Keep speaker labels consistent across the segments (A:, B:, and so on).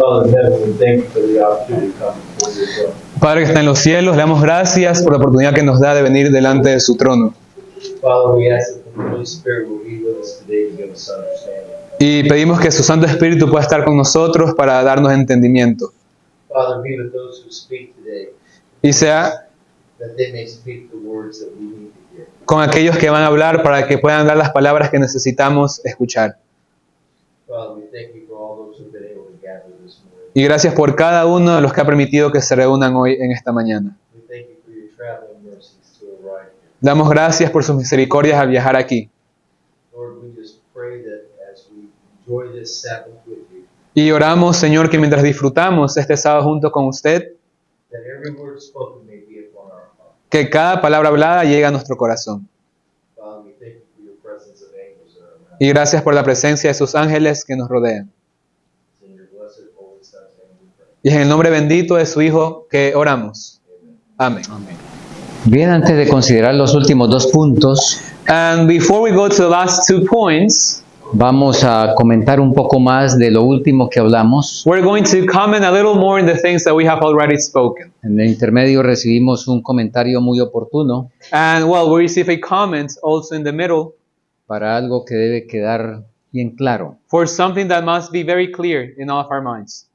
A: Father in heaven, we thank you for the opportunity to come before your throne.
B: Padre que está en los cielos, le damos gracias por la oportunidad que nos da de venir delante de su trono.
A: Father, we ask that the Holy Spirit will be with us today to give us understanding.
B: Y pedimos que su Santo Espíritu pueda estar con nosotros para darnos entendimiento.
A: Father, be with those who speak today,
B: Y sea
A: that they may speak the words that we need to hear.
B: con aquellos que van a hablar para que puedan dar las palabras que necesitamos escuchar.
A: Father, we thank you for all those who have been able to gather this morning.
B: Y gracias por cada uno de los que ha permitido que se reúnan hoy en esta mañana.
A: We thank you for your traveling mercies to arrive here.
B: Damos gracias por sus misericordias al viajar aquí.
A: Lord, we just pray that as we enjoy this Sabbath with you,
B: Y oramos, Señor, que mientras disfrutamos este sábado junto con usted,
A: that every word spoken may be upon our heart.
B: que cada palabra hablada llegue a nuestro corazón.
A: Father, we thank you for your presence of angels in our lives.
B: Y gracias por la presencia de sus ángeles que nos rodean.
A: In your blessed holy Son's name we pray.
B: Y es en el nombre bendito de su Hijo que oramos. Amén.
C: Bien, antes de considerar los últimos dos puntos,
B: And before we go to the last 2 points,
C: vamos a comentar un poco más de lo último que hablamos.
B: we're going to comment a little more in the things that we have already spoken.
C: En el intermedio recibimos un comentario muy oportuno
B: And well, we receive a comment also in the middle
C: para algo que debe quedar bien claro.
B: for something that must be very clear in all of our minds.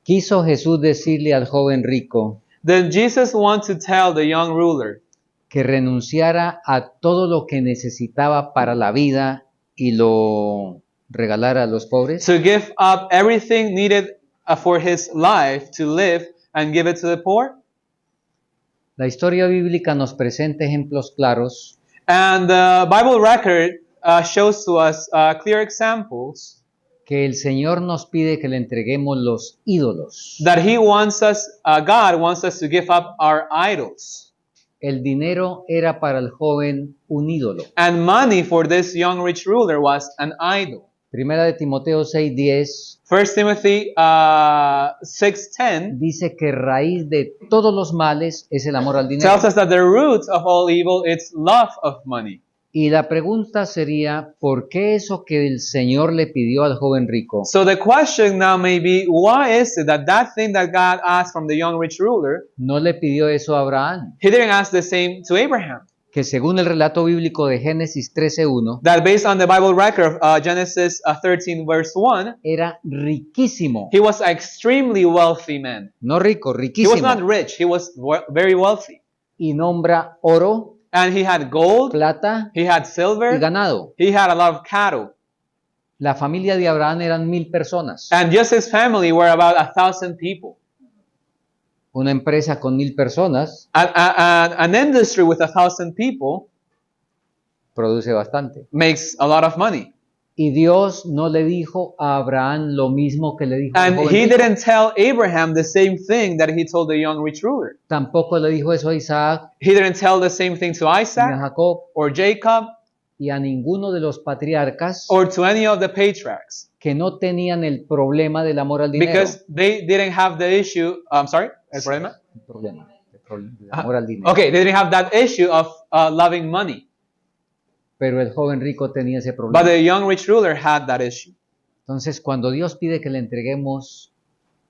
C: Quiso Jesús decirle al joven rico
B: Then Jesus wants to tell the young ruler
C: que renunciara a todo lo que necesitaba para la vida y lo regalara a los pobres.
B: to give up everything needed for his life to live and give it to the poor.
C: La historia bíblica nos presenta ejemplos claros
B: And the Bible record shows to us clear examples
C: que el Señor nos pide que le entreguemos los ídolos.
B: that he wants us, God wants us to give up our idols.
C: El dinero era para el joven un ídolo.
B: And money for this young rich ruler was an idol.
C: Primera de Timoteo 6:10
B: 1 Timothy 6:10
C: dice que raíz de todos los males es el amor al dinero.
B: tells us that the root of all evil is love of money.
C: Y la pregunta sería, ¿por qué eso que el Señor le pidió al joven rico
B: So the question now may be, why is it that that thing that God asked from the young rich ruler,
C: no le pidió eso a Abraham?
B: he didn't ask the same to Abraham?
C: Que según el relato bíblico de Génesis 13:1
B: That based on the Bible record of Genesis 13 verse 1,
C: era riquísimo.
B: he was an extremely wealthy man.
C: No rico,
B: He was not
C: riquísimo.
B: rich, he was very wealthy.
C: Y nombra oro,
B: And he had gold,
C: plata
B: he had
C: y
B: silver,
C: ganado.
B: he had a lot of cattle.
C: La familia de Abraham eran 1000 personas.
B: And just his family were about 1,000 people.
C: Una empresa con 1000 personas
B: An industry with 1,000 people
C: produce bastante.
B: makes a lot of money.
C: Y Dios no le dijo a Abraham lo mismo que le dijo al
B: And
C: joven
B: he
C: rico.
B: didn't tell Abraham the same thing that he told the young rich ruler.
C: Tampoco le dijo eso a Isaac,
B: He didn't tell the same thing to
C: ni a
B: Isaac
C: Jacob
B: or Jacob
C: y a ninguno de los patriarcas
B: or to any of the patriarchs
C: que no tenían el problema del amor al dinero.
B: because they didn't have the issue. I'm sorry, el problema?
C: El problema del amor al dinero.
B: Okay, they didn't have that issue of loving money,
C: Pero el joven rico tenía ese
B: but
C: problema.
B: the young rich ruler had that issue.
C: Entonces, cuando Dios pide que le entreguemos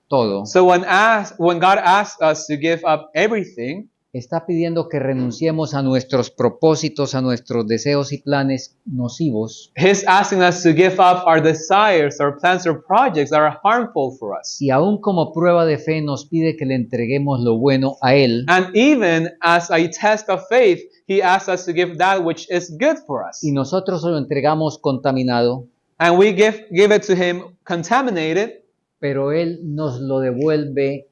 C: todo,
B: So when God asks us to give up everything,
C: está pidiendo que renunciemos a nuestros propósitos, a nuestros deseos y planes nocivos
B: He's asking us to give up our desires, our plans, or projects that are harmful for us.
C: y aún como prueba de fe nos pide que le entreguemos lo bueno a Él
B: And even as a test of faith, He asks us to give that which is good for us.
C: y nosotros lo entregamos contaminado,
B: And we give it to Him contaminated,
C: pero Él nos lo devuelve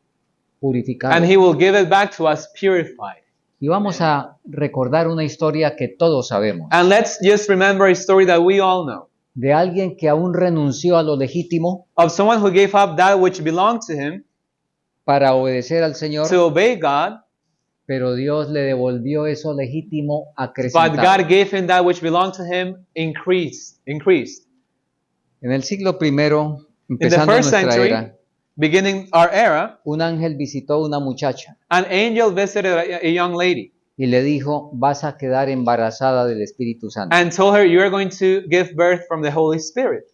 C: purificado.
B: and He will give it back to us purified.
C: Y vamos a recordar una historia que todos sabemos,
B: And let's just remember a story that we all know
C: de alguien que aún renunció a lo legítimo
B: of someone who gave up that which belonged to him
C: para obedecer al Señor,
B: to obey God,
C: pero Dios le devolvió eso legítimo
B: but
C: acrecentado.
B: God gave him that which belonged to him increased.
C: En el siglo primero,
B: In the
C: empezando
B: first
C: nuestra
B: century,
C: era,
B: beginning our era,
C: un ángel visitó a una muchacha
B: an angel visited a young lady
C: y le dijo, vas a quedar embarazada del Espíritu Santo.
B: and told her, you are going to give birth from the Holy Spirit.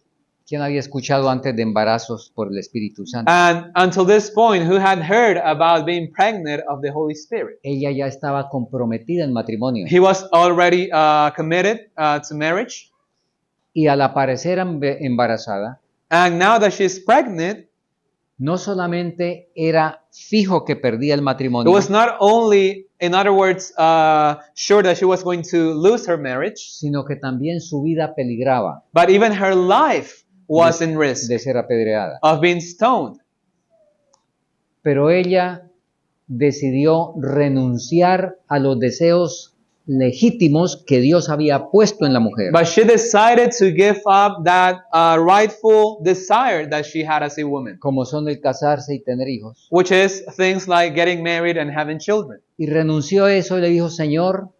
C: ¿Quién había escuchado antes de embarazos por el Espíritu Santo?
B: And until this point, who had heard about being pregnant of the Holy Spirit?
C: Ella ya estaba comprometida en matrimonio.
B: He was already committed to marriage.
C: Y al aparecer embarazada,
B: And now that she's pregnant,
C: no solamente era fijo que perdía el
B: it
C: matrimonio,
B: was not only, in other words, sure that she was going to lose her marriage,
C: sino que también su vida peligraba
B: but even her life was in risk
C: de ser apedreada.
B: of being stoned.
C: Pero ella decidió renunciar a los deseos legítimos que Dios había puesto en la mujer.
B: But she decided to give up that rightful desire that she had as a woman,
C: Como son el casarse y tener hijos.
B: which is things like getting married and having children.
C: Y renunció a eso y le dijo, Señor,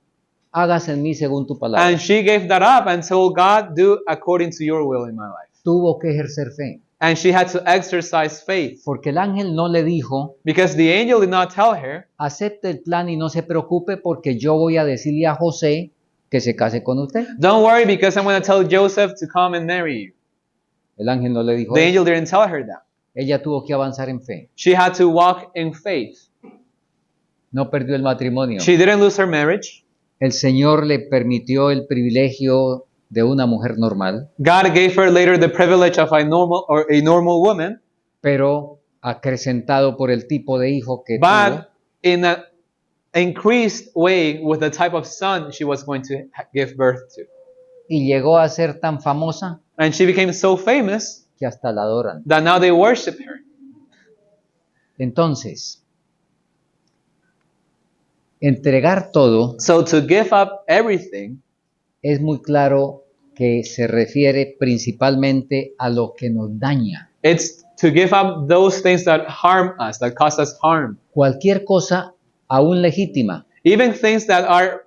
C: hágase en mí según tu palabra.
B: And she gave that up and told God, do according to your will in my life.
C: Tuvo que ejercer fe.
B: And she had to exercise faith
C: Porque el ángel no le dijo,
B: because the angel did not tell her,
C: acepte el plan y no se preocupe porque yo voy a decirle a José que se case con usted.
B: don't worry because I'm going to tell Joseph to come and marry you.
C: El ángel no le dijo
B: The
C: eso.
B: angel didn't tell her that.
C: Ella tuvo que avanzar en fe.
B: She had to walk in faith.
C: No perdió el matrimonio.
B: She didn't lose her marriage.
C: El Señor le permitió el privilegio de una mujer normal,
B: God gave her later the privilege of a normal woman,
C: pero acrecentado por el tipo de hijo que tuvo.
B: but in an increased way with the type of son she was going to give birth to.
C: Y llegó a ser tan famosa
B: And she became so famous
C: que hasta la adoran.
B: that now they worship her.
C: Entonces, entregar todo
B: So to give up everything
C: es muy claro que se refiere principalmente a lo que nos daña.
B: it's to give up those things that harm us, that cause us harm.
C: Cualquier cosa, aún legítima,
B: Even things that are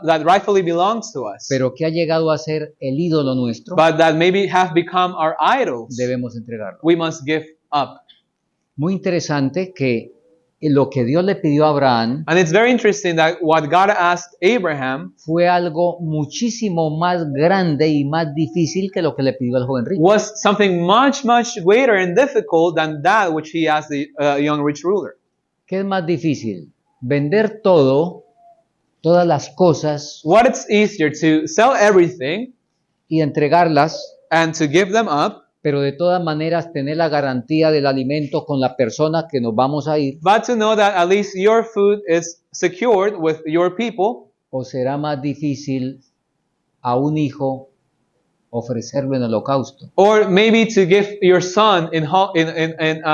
B: that rightfully belongs to us,
C: pero que ha llegado a ser el ídolo nuestro,
B: but that maybe have become our idols,
C: debemos entregarlo.
B: we must give up.
C: Muy interesante que lo que Dios le pidió a Abraham
B: And it's very interesting that what God asked Abraham
C: fue algo muchísimo más grande y más difícil que lo que le pidió al joven rico.
B: was something much, much greater and difficult than that which he asked the young rich ruler.
C: ¿Qué es más difícil? Vender todo, todas las cosas
B: What it's easier to sell everything
C: y entregarlas,
B: and to give them up,
C: pero de todas maneras tener la garantía del alimento con la persona que nos vamos a ir,
B: but to know that at least your food is secured with your people,
C: o será más difícil a un hijo ofrecerlo en holocausto,
B: or maybe to give your son in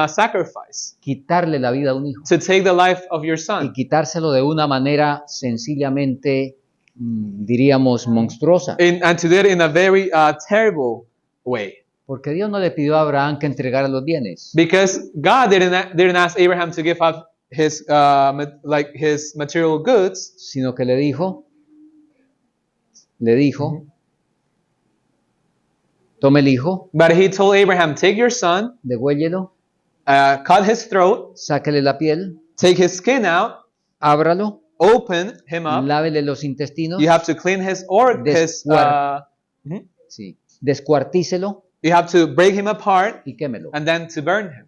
B: sacrifice,
C: quitarle la vida a un hijo
B: to take the life of your
C: y
B: son,
C: quitárselo de una manera sencillamente, diríamos, monstruosa.
B: and to do it in a very terrible way.
C: Porque Dios no le pidió a Abraham que entregara los bienes,
B: Because God didn't ask Abraham to give up his his material goods,
C: sino que le dijo, tome el hijo,
B: but he told Abraham, take your son,
C: degüéllelo,
B: cut his throat,
C: sáquele la piel,
B: take his skin out,
C: ábralo,
B: open him up.
C: lávele los intestinos,
B: You have to clean his
C: sí, descuartícelo
B: you have to break him apart
C: y quémelo.
B: and then to burn him.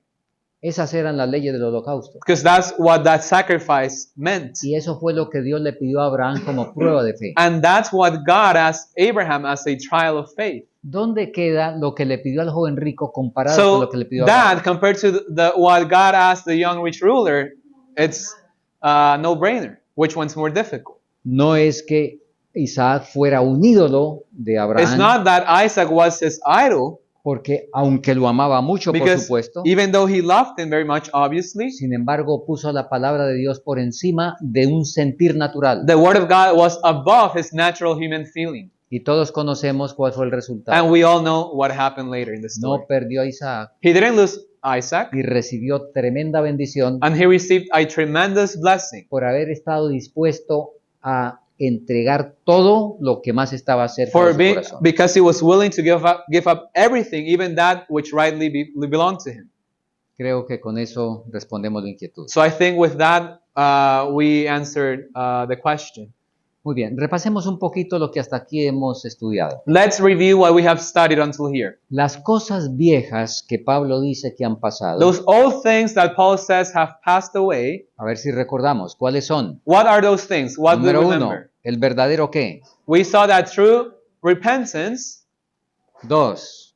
C: Esas eran las leyes del holocausto.
B: Because that's what that sacrifice meant.
C: Y eso fue lo que Dios le pidió a Abraham como prueba de fe.
B: And that's what God asked Abraham as a trial of faith.
C: ¿Dónde queda lo que le pidió al joven rico comparado con
B: So
C: lo que le pidió a Abraham?
B: that compared to what God asked the young rich ruler, it's no brainer. Which one's more difficult?
C: No es que Isaac fuera un ídolo de
B: It's
C: Abraham,
B: not that Isaac was his idol,
C: porque aunque lo amaba mucho, por
B: because
C: supuesto,
B: even though he loved him very much, obviously,
C: sin embargo puso la palabra de Dios por encima de un sentir natural.
B: the word of God was above his natural human feeling.
C: Y todos conocemos cuál fue el
B: And
C: resultado.
B: we all know what happened later in the story.
C: No perdió a Isaac
B: He didn't lose Isaac,
C: y recibió tremenda bendición
B: and he received a tremendous blessing
C: por haber estado dispuesto a entregar todo lo que más estaba cerca
B: for
C: de su
B: being,
C: corazón.
B: because he was willing to give up everything, even that which rightly belonged to him.
C: Creo que con eso respondemos la inquietud.
B: So I think with that we answered the question.
C: Muy bien, repasemos un poquito lo que hasta aquí hemos estudiado.
B: Let's review what we have studied until here.
C: Las cosas viejas que Pablo dice que han pasado,
B: Those old things that Paul says have passed away,
C: a ver si recordamos, ¿cuáles son?
B: what are those things? What do we
C: Número uno,
B: remember?
C: ¿el verdadero qué?
B: We saw that true repentance.
C: 2,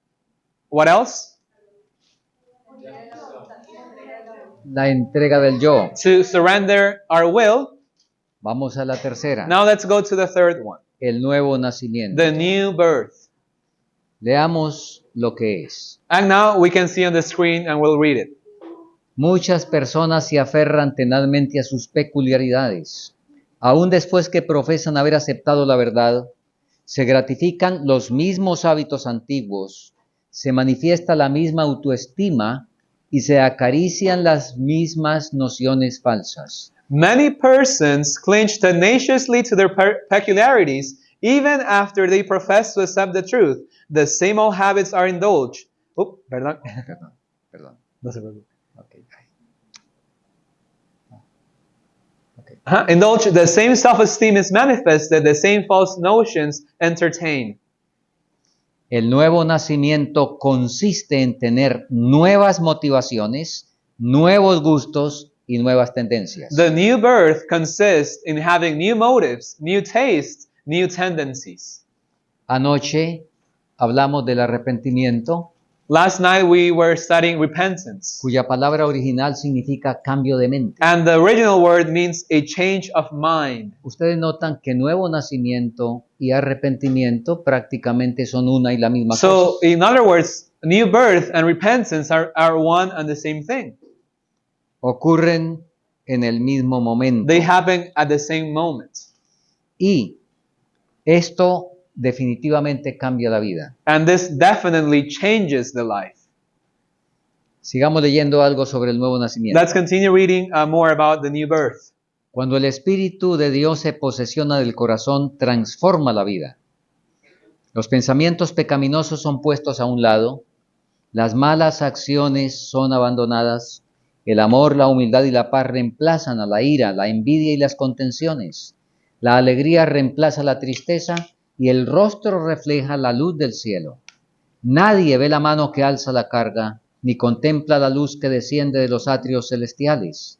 B: What else?
C: la entrega del yo.
B: To surrender our will.
C: Vamos a la tercera,
B: Now let's go to the third one.
C: el nuevo nacimiento.
B: The new birth.
C: Leamos lo que es.
B: And now we can see on the screen and we'll read it.
C: Muchas personas se aferran tenazmente a sus peculiaridades. Aún después que profesan haber aceptado la verdad, se gratifican los mismos hábitos antiguos, se manifiesta la misma autoestima y se acarician las mismas nociones falsas.
B: Many persons cling tenaciously to their peculiarities even after they profess to accept the truth. The same old habits are indulged. Perdón.
C: Perdón.
B: No se preocupe.
C: Okay.
B: Indulge, the same self-esteem is manifested, the same false notions entertain.
C: El nuevo nacimiento consiste en tener nuevas motivaciones, nuevos gustos y nuevas tendencias.
B: The new birth consists in having new motives, new tastes, new tendencies.
C: Anoche hablamos del arrepentimiento,
B: Last night we were studying repentance.
C: cuya palabra original significa cambio de mente.
B: And the original word means a change of mind.
C: Ustedes notan que nuevo nacimiento y arrepentimiento prácticamente son una y la misma
B: So,
C: cosa.
B: in other words, new birth and repentance are one and the same thing.
C: Ocurren en el mismo momento.
B: They happen at the same moment.
C: Y esto definitivamente cambia la vida.
B: And this definitely changes the life.
C: Sigamos leyendo algo sobre el nuevo nacimiento.
B: Let's continue reading more about the new birth.
C: Cuando el Espíritu de Dios se posesiona del corazón, transforma la vida. Los pensamientos pecaminosos son puestos a un lado, las malas acciones son abandonadas, el amor, la humildad y la paz reemplazan a la ira, la envidia y las contenciones. La alegría reemplaza la tristeza y el rostro refleja la luz del cielo. Nadie ve la mano que alza la carga, ni contempla la luz que desciende de los atrios celestiales.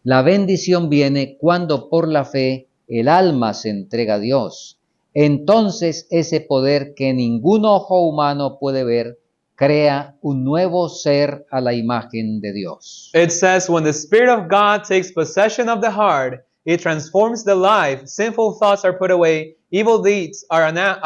C: La bendición viene cuando por la fe el alma se entrega a Dios. Entonces ese poder que ningún ojo humano puede ver, crea un nuevo ser a la imagen de Dios.
B: It says, when the Spirit of God takes possession of the heart, it transforms the life. Sinful thoughts are put away. Evil deeds are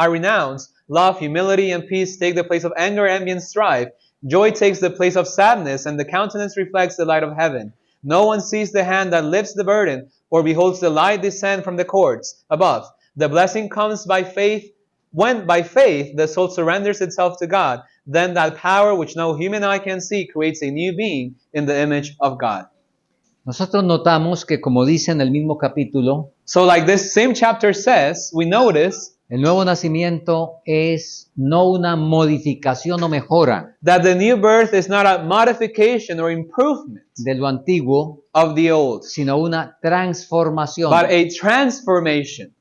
B: renounced. Love, humility, and peace take the place of anger, envy, and strife. Joy takes the place of sadness, and the countenance reflects the light of heaven. No one sees the hand that lifts the burden, or beholds the light descend from the courts above. The blessing comes by faith. When by faith the soul surrenders itself to God, then that power which no human eye can see creates a new being in the image of God.
C: Nosotros notamos que, como dice en el mismo capítulo,
B: So like this same chapter says, we notice
C: el nuevo nacimiento es no una modificación o mejora
B: that the new birth is not a modification or improvement
C: de lo antiguo,
B: of the old,
C: sino una transformación.
B: but a transformation.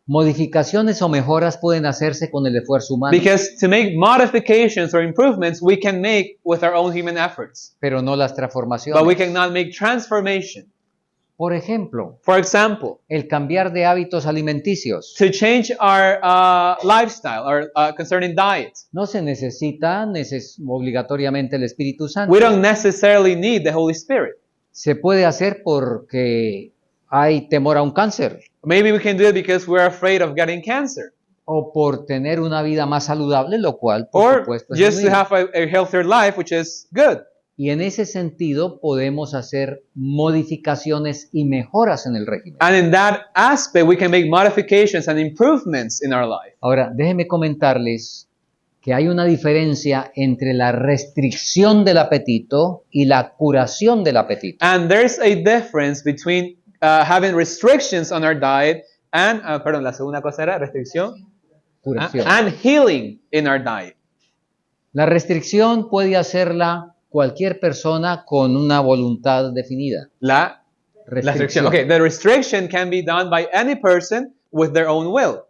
C: Modificaciones o mejoras pueden hacerse con el esfuerzo humano,
B: Because to make modifications or improvements, we can make with our own human efforts,
C: pero no las
B: but we
C: transformaciones.
B: cannot make transformation.
C: Por ejemplo,
B: For example,
C: el cambiar de hábitos alimenticios.
B: to change our lifestyle or concerning diet,
C: No se necesita obligatoriamente el Espíritu Santo.
B: we don't necessarily need the Holy Spirit.
C: Se puede hacer porque hay temor a un cáncer
B: Maybe we can do it because we're afraid of getting cancer,
C: o por tener una vida más saludable, lo cual, por
B: or
C: supuesto, es
B: just to
C: genuino.
B: have a healthier life, which is good.
C: Y en ese sentido podemos hacer modificaciones y mejoras en el régimen.
B: And in that aspect, we can make modifications and improvements in our life.
C: Ahora, déjenme comentarles que hay una diferencia entre la restricción del apetito y la curación del apetito.
B: And there's a difference between having restrictions on our diet and, perdón, la segunda cosa era restricción,
C: Curación.
B: and healing in our diet.
C: La restricción puede hacerla cualquier persona con una voluntad definida.
B: La restriction. Okay, the restriction can be done by any person with their own will.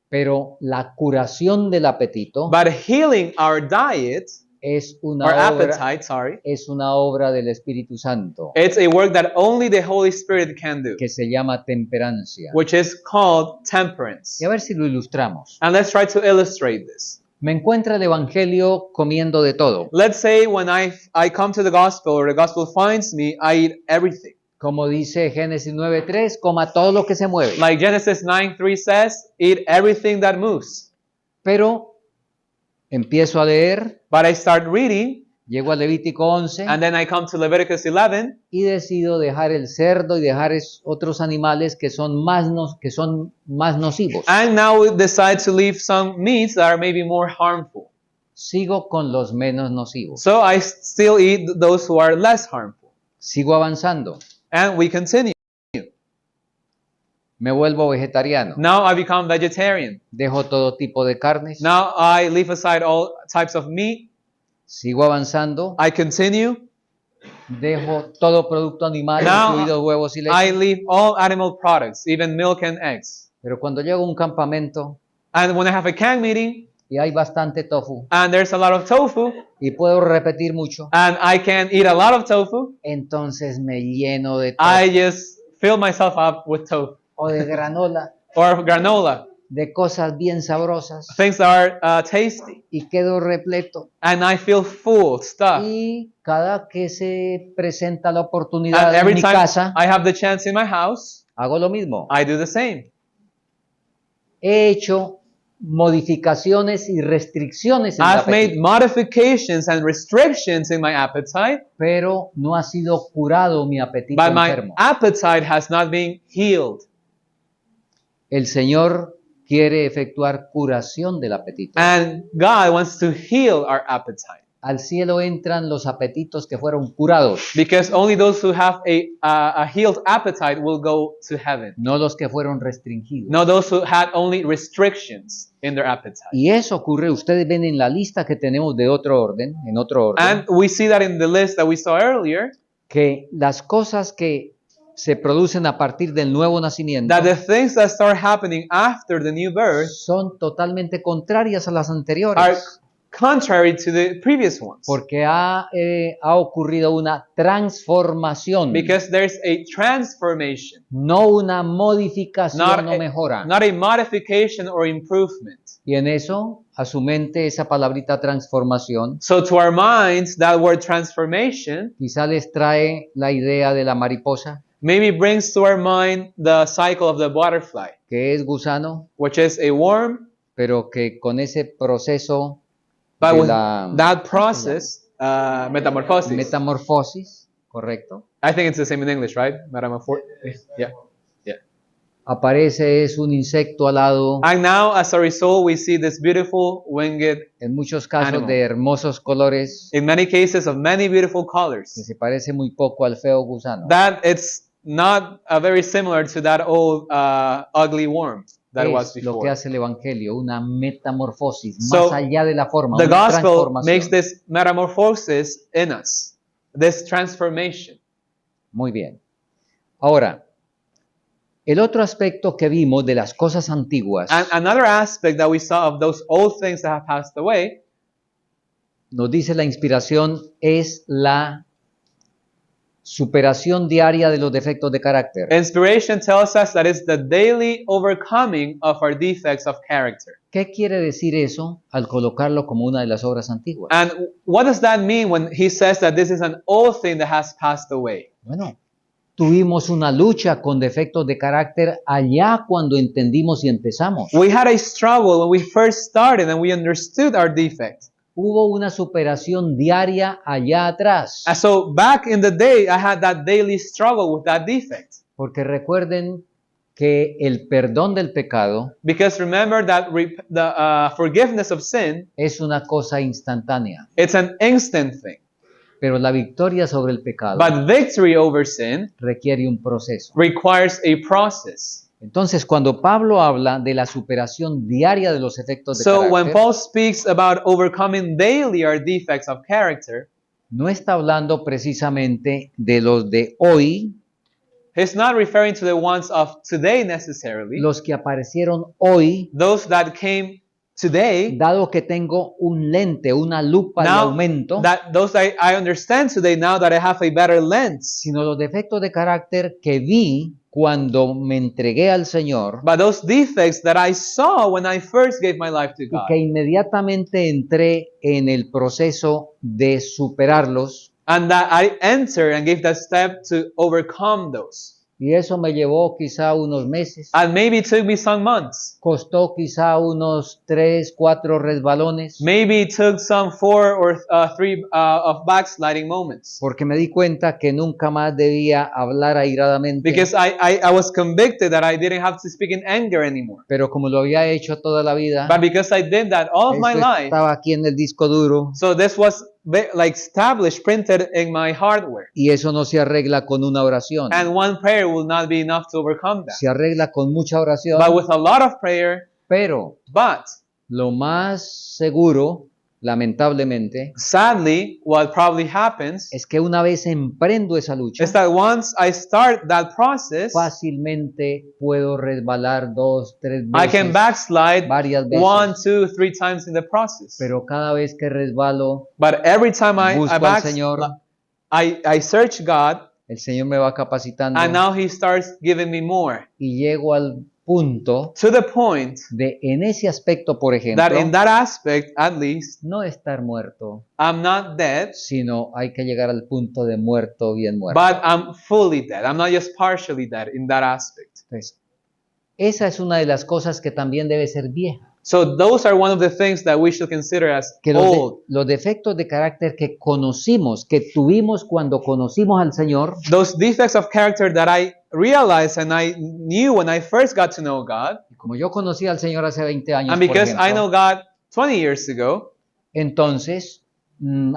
C: Pero la curación del apetito
B: But healing our diet,
C: es
B: our
C: una obra,
B: appetite, sorry,
C: es una obra del Espíritu Santo
B: it's a work that only the Holy Spirit can do,
C: que se llama temperancia.
B: which is called temperance.
C: Y a ver si lo ilustramos.
B: And let's try to illustrate this.
C: Me encuentra el Evangelio comiendo de todo.
B: Let's say when I come to the gospel or the gospel finds me, I eat everything.
C: Como dice Génesis 9:3, coma todo lo que se mueve.
B: Like Genesis 9:3 says, eat everything that moves.
C: Pero empiezo a leer,
B: But I start reading,
C: llego a Levítico 11
B: and then I come to Leviticus 11,
C: y decido dejar el cerdo y dejar otros animales que son más nocivos.
B: and now we decide to leave some meats that are maybe more harmful.
C: Sigo con los menos nocivos.
B: So I still eat those who are less harmful.
C: Sigo avanzando.
B: And we continue.
C: Me vuelvo vegetariano.
B: Now I become vegetarian.
C: Dejo todo tipo de carnes.
B: Now I leave aside all types of meat.
C: Sigo avanzando.
B: I continue.
C: Dejo todo producto animal,
B: Now,
C: incluidos huevos y leche.
B: I leave all animal products, even milk and eggs.
C: Pero cuando llego a un campamento
B: And when I have a camp meeting
C: y hay bastante tofu
B: and there's a lot of tofu
C: y puedo repetir mucho,
B: and I can eat a lot of tofu,
C: entonces me lleno de
B: I
C: tofu
B: just fill myself up with tofu
C: o de granola,
B: or granola,
C: de cosas bien sabrosas
B: things that are tasty.
C: y quedo repleto.
B: And I feel full, stuffed.
C: Y cada que se presenta la oportunidad
B: And
C: en
B: every
C: mi
B: time
C: casa,
B: I have the chance in my house,
C: hago lo mismo.
B: I do the same.
C: He hecho modificaciones y restricciones en el
B: I've made
C: apetito,
B: modifications and restrictions in my appetite,
C: pero no ha sido curado mi apetito
B: but my
C: enfermo.
B: appetite has not been healed.
C: El Señor quiere efectuar curación del apetito.
B: And God wants to heal our appetite.
C: Al cielo entran los apetitos que fueron curados,
B: Because only those who have a healed appetite will go to heaven.
C: no los que fueron restringidos.
B: No those who had only restrictions in their appetite.
C: Y eso ocurre, ustedes ven en la lista que tenemos de otro orden, en otro orden,
B: And we see that in the list that we saw earlier,
C: que las cosas que se producen a partir del nuevo nacimiento
B: that the things that start happening after the new birth
C: son totalmente contrarias a las
B: are
C: anteriores,
B: contrary to the previous ones.
C: porque ha ocurrido una transformación,
B: Because there's a transformation,
C: no una modificación
B: not
C: o mejora.
B: not a modification or improvement.
C: Y en eso, a su mente, esa palabrita transformación
B: So to our minds, that word transformation
C: quizá les trae la idea de la mariposa,
B: maybe brings to our mind the cycle of the butterfly,
C: que es gusano,
B: which is a worm,
C: pero que con ese proceso
B: but
C: de
B: with
C: la
B: that process, metamorphosis.
C: metamorfosis, correcto,
B: I think it's the same in English, right? Metamorphosis. Yeah.
C: aparece, es un insecto alado,
B: And now, as a result, we see this beautiful winged,
C: en muchos casos
B: Animal.
C: de hermosos colores,
B: in many cases of many beautiful
C: que
B: colors.
C: se parece muy poco al feo gusano.
B: That it's not very similar to that old ugly worm that was
C: Es lo que
B: before.
C: hace el Evangelio, una metamorfosis,
B: So,
C: más allá de la forma,
B: The
C: una
B: gospel
C: transformación.
B: makes this metamorphosis in us, this transformation.
C: Muy bien. Ahora, el otro aspecto que vimos de las cosas antiguas
B: And another aspect that we saw of those old things that have passed away,
C: nos dice la inspiración, es la superación diaria de los defectos de carácter.
B: inspiration tells us that it's the daily overcoming of our defects of character.
C: ¿Qué quiere decir eso al colocarlo como una de las obras antiguas?
B: And what does that mean when he says that this is an old thing that has passed away?
C: Bueno, tuvimos una lucha con defectos de carácter allá cuando entendimos y empezamos.
B: We had a struggle when we first started and we understood our defect.
C: Hubo una superación diaria allá atrás.
B: And so back in the day, I had that daily struggle with that defect.
C: Porque recuerden que el perdón del pecado
B: Because remember that the forgiveness of sin,
C: es una cosa instantánea.
B: it's an instant thing.
C: Pero la victoria sobre el pecado
B: But victory over sin
C: requiere un proceso.
B: requires a process.
C: Entonces, cuando Pablo habla de la superación diaria de los efectos de
B: So when
C: carácter,
B: Paul speaks about overcoming daily our defects of character,
C: no está hablando precisamente de los de hoy,
B: He's not referring to the ones of today necessarily.
C: los que aparecieron hoy,
B: Those that came today,
C: dado que tengo un lente, una lupa de
B: now
C: aumento,
B: those I understand today now that I have a better lens.
C: sino los defectos de carácter que vi cuando me entregué al Señor
B: But those defects that I saw when I first gave my life to
C: y
B: God,
C: que inmediatamente entré en el proceso de superarlos,
B: and that I entered and gave that step to overcome those.
C: y eso me llevó quizá unos meses,
B: And maybe it took me some months.
C: costó quizá unos 3, 4 resbalones,
B: Maybe it took some 4 or 3 of backsliding moments.
C: porque me di cuenta que nunca más debía hablar airadamente,
B: Because I was convicted that I didn't have to speak in anger anymore.
C: pero como lo había hecho toda la vida,
B: But because I did that all of my
C: esto
B: life,
C: estaba aquí en el disco duro,
B: so this was like established, printed in my hardware.
C: y eso no se arregla con una oración,
B: And one prayer will not be enough to overcome that.
C: se arregla con mucha oración,
B: But with a lot of prayer,
C: pero
B: but
C: lo más seguro, lamentablemente,
B: sadly, what probably happens
C: es que una vez emprendo esa lucha,
B: is that once I start that process,
C: fácilmente puedo resbalar 2, 3
B: I can
C: veces,
B: backslide
C: varias veces,
B: 1, 2, 3 times in the process.
C: pero cada vez que resbalo,
B: But every time I
C: busco al Señor,
B: I search God,
C: el Señor me va capacitando
B: and now He starts giving me more.
C: y llego al punto
B: To the point
C: de, en ese aspecto, por ejemplo,
B: that in that aspect, at least,
C: no estar muerto,
B: I'm not dead,
C: sino hay que llegar al punto de muerto, bien muerto.
B: but I'm fully dead. I'm not just partially dead in that aspect.
C: Entonces, esa es una de las cosas que también debe ser vieja.
B: So those are one of the things that we should consider as
C: Que
B: old.
C: los defectos de carácter que conocimos, que tuvimos cuando conocimos al Señor,
B: Those defects of character that I realized and I knew when I first got to know God,
C: como yo conocí al Señor hace 20 años,
B: and
C: por
B: because I
C: ejemplo,
B: know God 20 years ago,
C: entonces,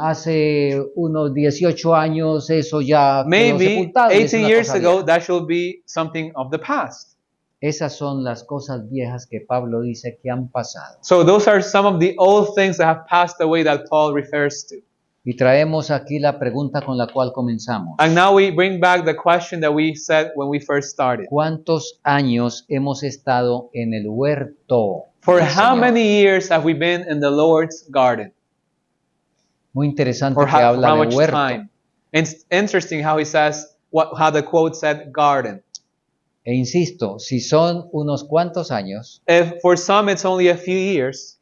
C: hace unos 18 años eso ya quedó
B: maybe
C: sepultado y es
B: 18
C: una
B: years
C: cosa
B: ago,
C: vieja.
B: that should be something of the past.
C: Esas son las cosas viejas que Pablo dice que han pasado.
B: So those are some of the old things that have passed away that Paul refers to.
C: Y traemos aquí la pregunta con la cual comenzamos.
B: And now we bring back the question that we said when we first started.
C: ¿Cuántos años hemos estado en el huerto
B: For
C: del
B: how
C: Señor?
B: many years have we been in the Lord's garden?
C: Muy interesante
B: For
C: que
B: how
C: habla de
B: much
C: huerto.
B: time? It's interesting how he says, how the quote said garden.
C: E insisto, si son unos cuantos años,
B: If for some it's only a few years,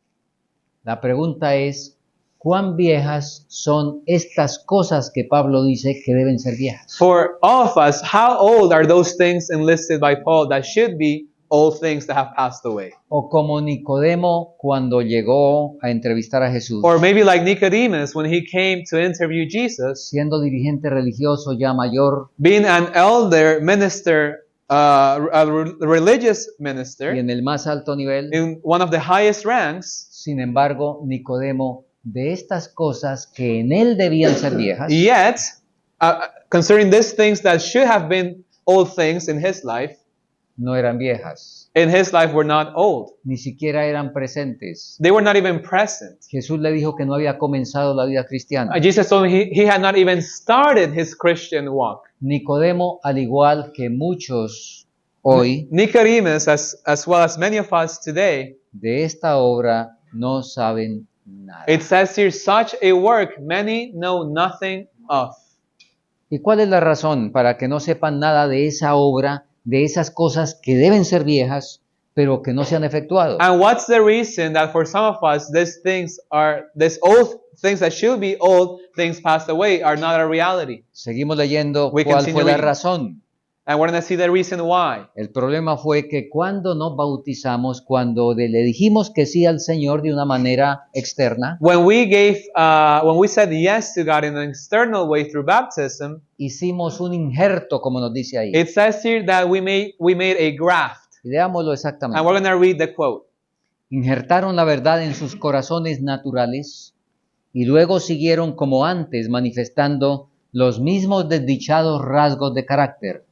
C: la pregunta es, ¿cuán viejas son estas cosas que Pablo dice que deben ser viejas?
B: for all of us, how old are those things enlisted by Paul that should be old things that have passed away?
C: O como Nicodemo cuando llegó a entrevistar a Jesús,
B: Or maybe like Nicodemus when he came to interview Jesus,
C: siendo dirigente religioso ya mayor
B: being an elder minister, a religious
C: y
B: minister
C: en el más alto nivel,
B: in one of the highest ranks,
C: sin embargo, Nicodemo, de estas cosas que en él debían ser viejas,
B: yet, considering these things that should have been old things in his life were not old.
C: ni siquiera eran presentes.
B: They were not even present.
C: Jesús le dijo que no había comenzado la vida cristiana.
B: Jesus told him he had not even started his Christian walk.
C: Nicodemo, al igual que muchos hoy,
B: Nicodemus, as well as many of us today,
C: de esta obra no saben nada.
B: it says here, such a work many know nothing of.
C: ¿Y cuál es la razón para que no sepan nada de esa obra, de esas cosas que deben ser viejas, pero que no se han efectuado?
B: And what's the reason that for some of us, these old things that should be old things passed away are not a reality?
C: Seguimos leyendo
B: We
C: cuál
B: continue
C: fue la
B: reading.
C: razón.
B: And we're going to see the reason why.
C: El problema fue que cuando nos bautizamos, cuando le dijimos que sí al Señor de una manera externa,
B: When we said yes to God in an external way through baptism,
C: hicimos un injerto, como nos dice ahí.
B: it says here that we made a graft.
C: Y leámoslo
B: And
C: exactamente.
B: we're going to read the quote.
C: Injertaron la verdad en sus corazones naturales y luego siguieron como antes manifestando los mismos desdichados rasgos de carácter.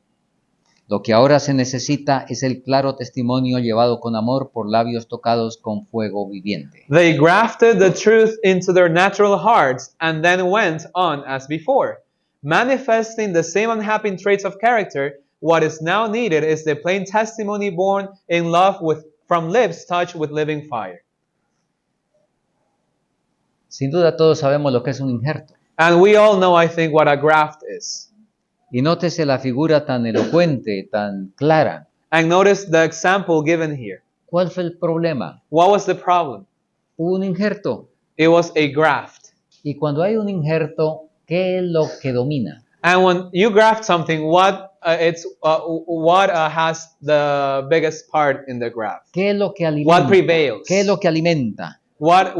C: Lo que ahora se necesita es el claro testimonio llevado con amor por labios tocados con fuego viviente.
B: They grafted the truth into their natural hearts and then went on as before, manifesting the same unhappy traits of character, what is now needed is the plain testimony born in love from lips touched with living fire.
C: Sin duda todos sabemos lo que es un injerto.
B: And we all know, I think, what a graft is.
C: Y nótese la figura tan elocuente, tan clara.
B: And notice the example given here.
C: ¿Cuál fue el problema?
B: What was the problem?
C: Hubo un injerto.
B: It was a graft.
C: Y cuando hay un injerto, ¿qué es lo que domina?
B: And when you graft something, what has the biggest part in the graft?
C: ¿Qué es lo que alimenta?
B: What prevails?
C: ¿Qué es lo que alimenta?
B: What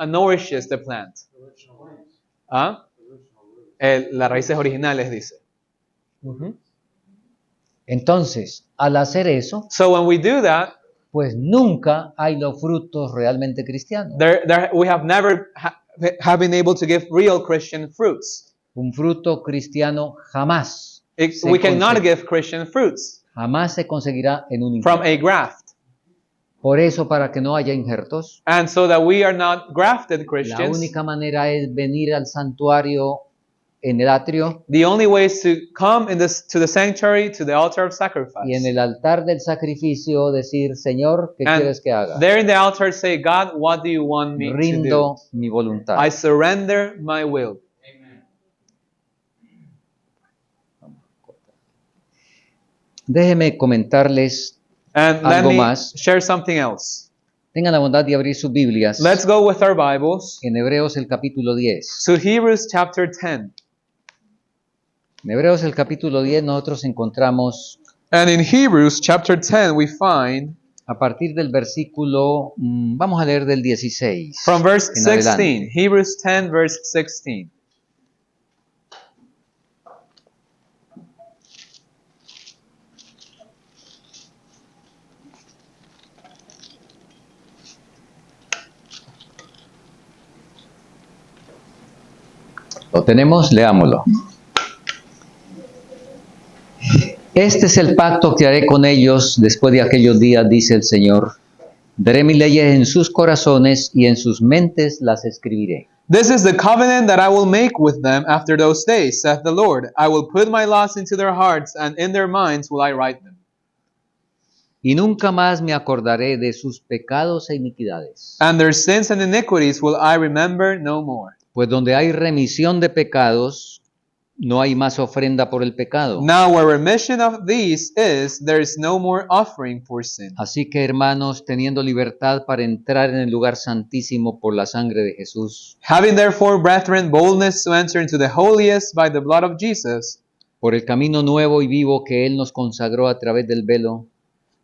B: nourishes the plant? ¿Ah? Las raíces originales, dice.
C: Entonces, al hacer eso,
B: So when we do that,
C: pues nunca hay los frutos realmente cristianos.
B: we have never have been able to give real Christian fruits.
C: Un fruto cristiano jamás
B: We cannot give Christian fruits
C: jamás se conseguirá en un
B: from
C: injerto.
B: a graft.
C: Por eso, para que no haya injertos,
B: And so that we are not grafted
C: la
B: Christians,
C: única manera es venir al santuario en el atrio
B: the only way is to come to the sanctuary, to the altar of sacrifice.
C: y en el altar del sacrificio decir, Señor, ¿qué
B: And
C: quieres que haga?
B: there in the altar say, God, what do you want me to do?
C: Rindo mi voluntad.
B: I surrender my will.
C: Déjeme comentarles,
B: And let
C: Algo
B: me
C: más.
B: share something else.
C: tengan la bondad de abrir sus Biblias
B: Let's go with our Bibles
C: en Hebreos el capítulo 10.
B: to Hebrews chapter 10.
C: En Hebreos el capítulo 10 nosotros encontramos
B: And in Hebrews chapter 10 we find
C: a partir del versículo, vamos a leer del 16.
B: from verse
C: en adelante.
B: 16, Hebrews 10 verse 16.
C: ¿Lo tenemos? Leámoslo. Este es el pacto que haré con ellos después de aquellos días, dice el Señor. Daré mis leyes en sus corazones y en sus mentes las escribiré.
B: This is the covenant that I will make with them after those days, saith the Lord. I will put my laws into their hearts, and in their minds will I write them.
C: Y nunca más me acordaré de sus pecados e iniquidades.
B: And their sins and iniquities will I remember no more.
C: Pues donde hay remisión de pecados, no hay más ofrenda por el pecado.
B: Now where remission of these is, there is no more offering for sin.
C: Así que, hermanos, teniendo libertad para entrar en el lugar santísimo por la sangre de Jesús,
B: Having therefore, brethren, boldness to enter into the holiest by the blood of Jesus,
C: por el camino nuevo y vivo que Él nos consagró a través del velo,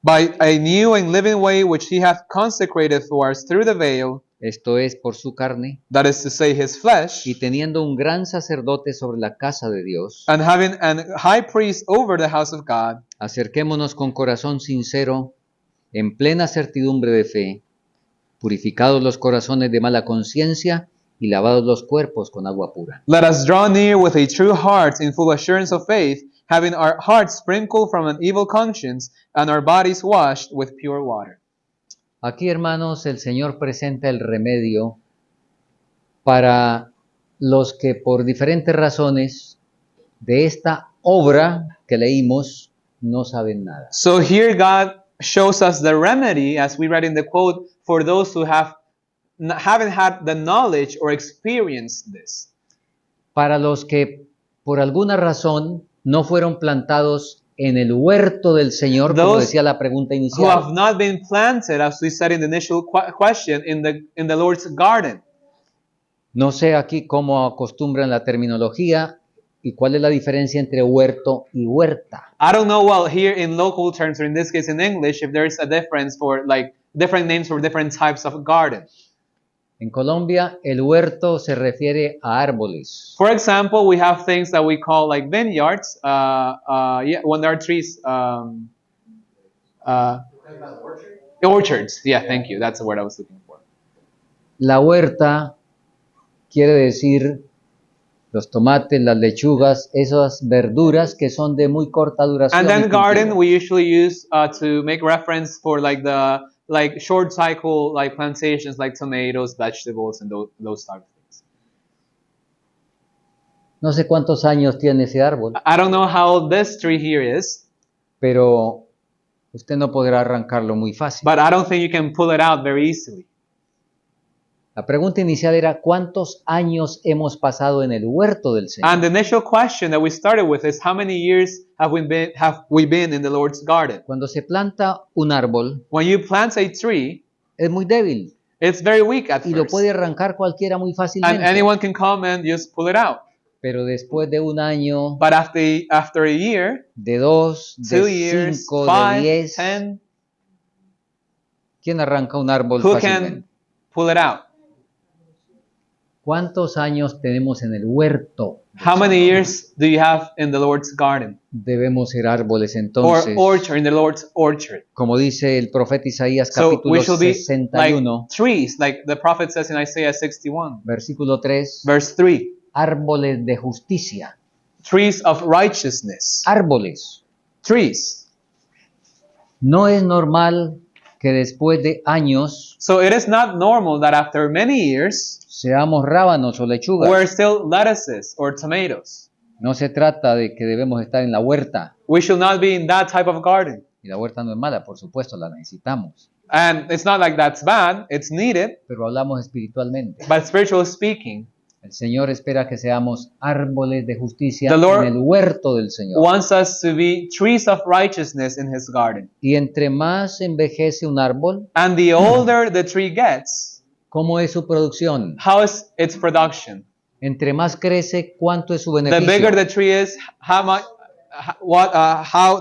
B: by a new and living way which he hath consecrated for us through the veil,
C: esto es, por su carne,
B: that is to say, his flesh,
C: y teniendo un gran sacerdote sobre la casa de Dios,
B: and having an high priest over the house of God,
C: acerquémonos con corazón sincero, en plena certidumbre de fe, purificados los corazones de mala conciencia y lavados los cuerpos con agua pura.
B: let us draw near with a true heart in full assurance of faith, having our hearts sprinkled from an evil conscience and our bodies washed with pure water.
C: Aquí, hermanos, el Señor presenta el remedio para los que por diferentes razones de esta obra que leímos no saben nada.
B: So here God shows us the remedy, as we read in the quote, for those who haven't had the knowledge or experienced this.
C: Para los que por alguna razón no fueron plantados en el huerto del Señor, como
B: Those
C: decía la pregunta
B: Who
C: inicial.
B: have not been planted, as we said in the initial question, in the Lord's garden.
C: No sé aquí cómo acostumbran la terminología y cuál es la diferencia entre huerto y huerta.
B: I don't know, well, here in local terms, or in this case in English, if there's a difference for like different names for different types of garden.
C: En Colombia, el huerto se refiere a árboles.
B: For example, we have things that we call like vineyards, when there are trees, orchards. Yeah, thank you. That's the word I was looking for.
C: La huerta quiere decir los tomates, las lechugas, esas verduras que son de muy corta duración.
B: And
C: y
B: then garden
C: cultivo.
B: we usually use to make reference for like the short cycle like plantations like tomatoes, vegetables, and those type of things.
C: No sé cuántos años tiene ese árbol,
B: I don't know how old this tree here is,
C: pero usted no podrá arrancarlo muy fácil.
B: but I don't think you can pull it out very easily.
C: La pregunta inicial era, ¿cuántos años hemos pasado en el huerto del Señor?
B: And the initial question that we started with is, how many years have we been in the Lord's garden?
C: Cuando se planta un árbol,
B: When you plant a tree,
C: es muy débil
B: it's very weak at
C: y lo
B: first,
C: puede arrancar cualquiera muy
B: and
C: fácilmente.
B: anyone can come and just pull it out.
C: Pero después de un año,
B: But after a year,
C: de 2,
B: 2
C: de
B: years,
C: 5, de
B: 5,
C: 10,
B: 10,
C: ¿quién arranca un árbol
B: who
C: fácilmente?
B: can pull it out?
C: ¿Cuántos años tenemos en el huerto?
B: How many years do you have in the Lord's garden?
C: Debemos ser árboles
B: Or
C: entonces,
B: orchard, in the Lord's orchard.
C: como dice el profeta Isaías
B: So
C: capítulo
B: we should be like
C: 61,
B: trees, like the prophet says in Isaiah 61,
C: versículo 3,
B: verse 3.
C: árboles de justicia,
B: Trees of righteousness.
C: árboles.
B: Trees.
C: No es normal que después de años
B: So it is not normal that after many years,
C: seamos rábanos o lechugas.
B: we're still lettuces or tomatoes.
C: No se trata de que debemos estar en la huerta.
B: We should not be in that type of garden.
C: Y la huerta no es mala, por supuesto, la necesitamos.
B: And it's not like that's bad, it's needed,
C: Pero hablamos espiritualmente.
B: but spiritually speaking,
C: El Señor espera que seamos árboles de justicia
B: The Lord
C: en el huerto del Señor.
B: wants us to be trees of righteousness in His garden.
C: Y entre más envejece un árbol,
B: And the older the tree gets,
C: ¿cómo es su producción?
B: how is its production?
C: Entre más crece, ¿cuánto es su
B: The
C: beneficio?
B: bigger the tree is, how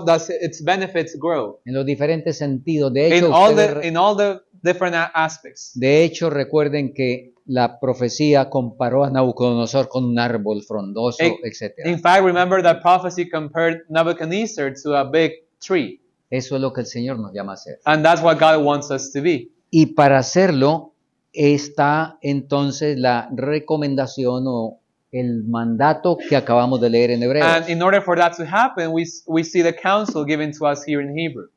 B: does its benefits grow?
C: En los diferentes sentidos. De
B: In
C: hecho,
B: all
C: ustedes-
B: in all the different aspects.
C: de hecho, recuerden que la profecía comparó a Nabucodonosor con un árbol frondoso,
B: In
C: etc.
B: fact, remember that prophecy compared Nebuchadnezzar to a big tree.
C: Eso es lo que el Señor nos llama a hacer.
B: And that's what God wants us to be.
C: Y para hacerlo está entonces la recomendación o el mandato que acabamos de leer en Hebreos.
B: And in order for that to happen, we see the counsel given to us here in Hebrew.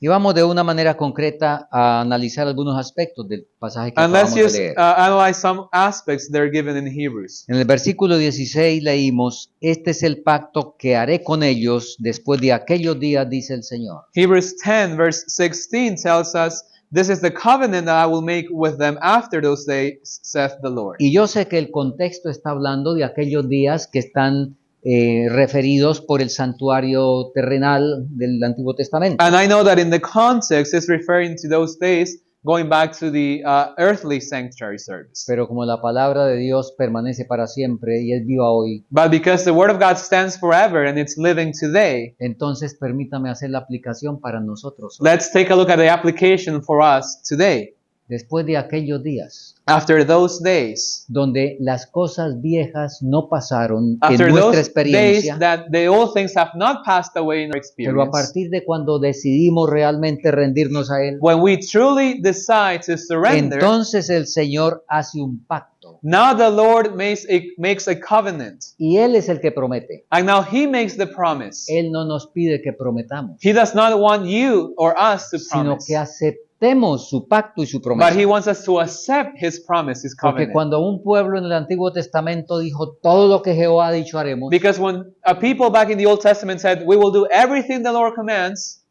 C: Y vamos de una manera concreta a analizar algunos aspectos del pasaje que
B: And let's
C: acabamos de
B: just
C: leer.
B: analyze some aspects that are given in Hebrews.
C: En el versículo 16 leímos, este es el pacto que haré con ellos después de aquellos días, dice el Señor.
B: Hebrews 10 verse 16 tells us, "This is the covenant that I will make with them after those days, saith the Lord."
C: Y yo sé que el contexto está hablando de aquellos días que están referidos por el santuario terrenal del Antiguo Testamento.
B: And I know that in the context, it's referring to those days going back to the earthly sanctuary service.
C: Pero como la palabra de Dios permanece para siempre y es viva hoy,
B: But because the word of God stands forever and it's living today,
C: entonces permítame hacer la aplicación para nosotros.
B: let's take a look at the application for us today.
C: Después de aquellos días,
B: After those days,
C: donde las cosas viejas no pasaron
B: after
C: en nuestra
B: those
C: experiencia,
B: days that the old things have not passed away in our
C: pero a
B: experience,
C: partir de cuando decidimos realmente rendirnos a Él,
B: when we truly decide to surrender,
C: entonces el Señor hace un pacto.
B: now the Lord makes a covenant.
C: Y Él es el que promete.
B: And now He makes the promise.
C: Él no nos pide que prometamos,
B: He does not want you or us to
C: sino
B: promise,
C: que aceptemos su pacto y su
B: but
C: promesa.
B: He wants us to accept His promise, His
C: Porque
B: covenant.
C: cuando un pueblo en el Antiguo Testamento dijo todo lo que Jehová ha dicho haremos,
B: Because when a people back in the Old Testament said, "We will do everything the Lord commands,"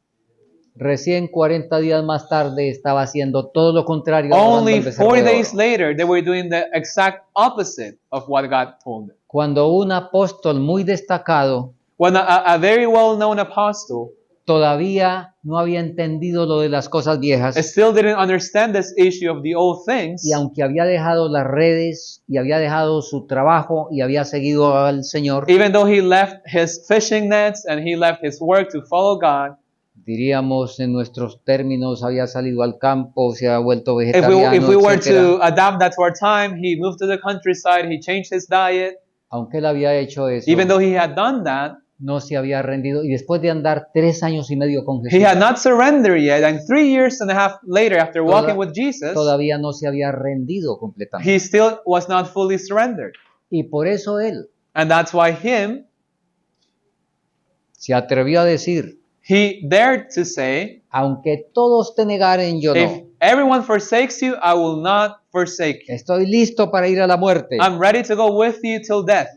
C: recién 40 días más tarde estaba haciendo todo lo contrario. adorando
B: only
C: al becerro
B: 40
C: de
B: days
C: oro.
B: later they were doing the exact opposite of what God told them.
C: Cuando un apóstol muy destacado
B: When a very well-known apostle
C: todavía no había entendido lo de las cosas viejas,
B: still didn't understand this issue of the old things,
C: y aunque había dejado las redes y había dejado su trabajo y había seguido al Señor,
B: even though he left his fishing nets and he left his work to follow God,
C: diríamos en nuestros términos, había salido al campo, se ha vuelto
B: if
C: vegetariano,
B: we were
C: etcétera.
B: to adapt that to our time, he moved to the countryside, he changed his diet.
C: Aunque él había hecho eso,
B: Even though he had done that,
C: no se había rendido. Y después de andar 3 años y medio con
B: he
C: Jesús,
B: had not surrendered yet, and 3 years and a half later, after walking with Jesus,
C: todavía no se había rendido completamente.
B: he still was not fully surrendered.
C: Y por eso él
B: And that's why him,
C: se atrevió a decir,
B: he dared to say,
C: aunque todos te negaren, yo
B: "If
C: no.
B: everyone forsakes you, I will not forsake you.
C: Estoy listo para ir a la muerte.
B: I'm ready to go with you till death."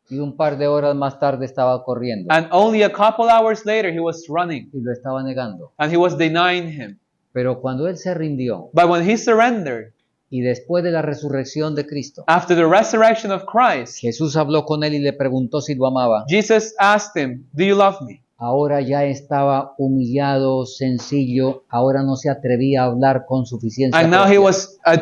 C: y un par de horas más tarde estaba corriendo
B: And only a couple hours later, he was running
C: y lo estaba negando.
B: and he was denying him.
C: Pero cuando él se rindió
B: But when he surrendered,
C: y después de la resurrección de Cristo,
B: after the resurrection of Christ,
C: Jesús habló con él y le preguntó si lo amaba.
B: Jesus asked him, "Do you love me?"
C: Ahora ya estaba humillado, sencillo, ahora no se atrevía a hablar con suficiencia
B: And now he
C: propia.
B: was a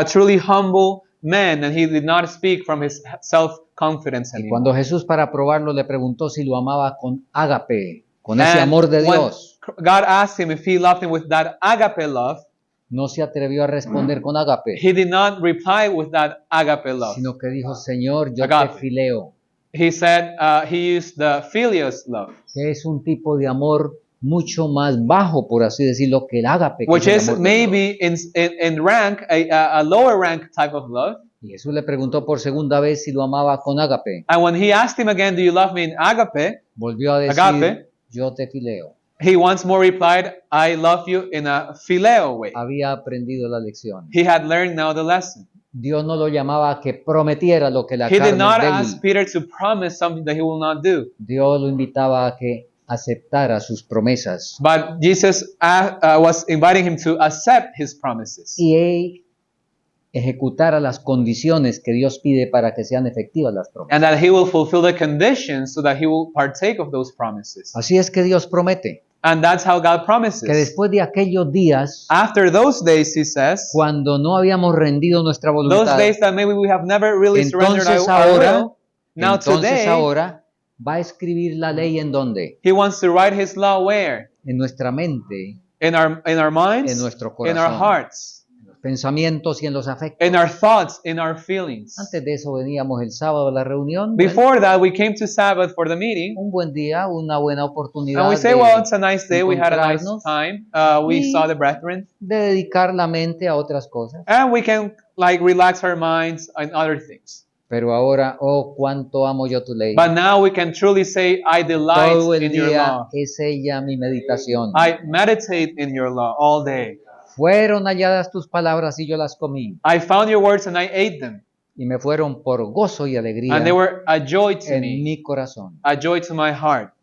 B: truly humble man, and he did not speak from his self-confidence
C: Y
B: anymore.
C: cuando Jesús para probarlo le preguntó si lo amaba con ágape, con ese
B: And
C: amor de
B: when
C: Dios,
B: God asked him if he loved him with that agape love,
C: no se atrevió a responder con ágape,
B: he did not reply with that agape love.
C: sino que dijo, Señor, yo
B: Agape.
C: te fileo,
B: He said he used the philios love,
C: que es un tipo de amor mucho más bajo, por así decirlo, que el ágape, que
B: which
C: es el
B: is
C: amor de Dios.
B: maybe in rank a lower rank type of love.
C: Y Jesús le preguntó por segunda vez si lo amaba con ágape.
B: And when he asked him again, "Do you love me in agape?"
C: Volvió a decir,
B: Agape.
C: yo te fileo.
B: he once more replied, "I love you in a phileo way."
C: Había aprendido la lección.
B: He had learned now the lesson.
C: Dios no lo llamaba a que prometiera lo que la
B: He did
C: carne
B: not
C: es
B: ask
C: débil.
B: Peter to promise something that he will not do.
C: Dios lo invitaba a que aceptara sus promesas
B: But Jesus was inviting him to accept his promises
C: y él ejecutara las condiciones que Dios pide para que sean efectivas las promesas.
B: and that he will fulfill the conditions so that he will partake of those promises.
C: Así es que Dios promete
B: And that's how God
C: que
B: promises.
C: después de aquellos días,
B: After those days, he says,
C: cuando no habíamos rendido nuestra
B: those
C: voluntad,
B: days that maybe we have never really surrendered
C: entonces
B: our
C: ahora,
B: will, now
C: entonces
B: today,
C: ahora va a escribir la ley en donde?
B: he wants to write his law where?
C: En nuestra mente,
B: In our minds,
C: en nuestro
B: in our
C: corazón,
B: hearts,
C: en los pensamientos y en los afectos.
B: in our thoughts, in our feelings.
C: Antes de eso veníamos el sábado a la reunión.
B: Before that, we came to Sabbath for the meeting,
C: Un buen día, una buena oportunidad
B: and we say,
C: de,
B: well, it's a nice day, we had a nice
C: encontrarnos
B: time, we
C: y-
B: saw the brethren,
C: de dedicar la mente a otras cosas.
B: and we can like relax our minds on other things.
C: Pero ahora, oh, cuánto amo yo tu ley.
B: But now we can truly say, I delight
C: Todo el
B: in your
C: día
B: law.
C: es ella mi meditación.
B: I meditate in your law all day.
C: Fueron halladas tus palabras y yo las comí.
B: I found your words and I ate them,
C: Y me fueron por gozo y alegría
B: and they were a joy to
C: en
B: me,
C: mi corazón.
B: a joy to my heart.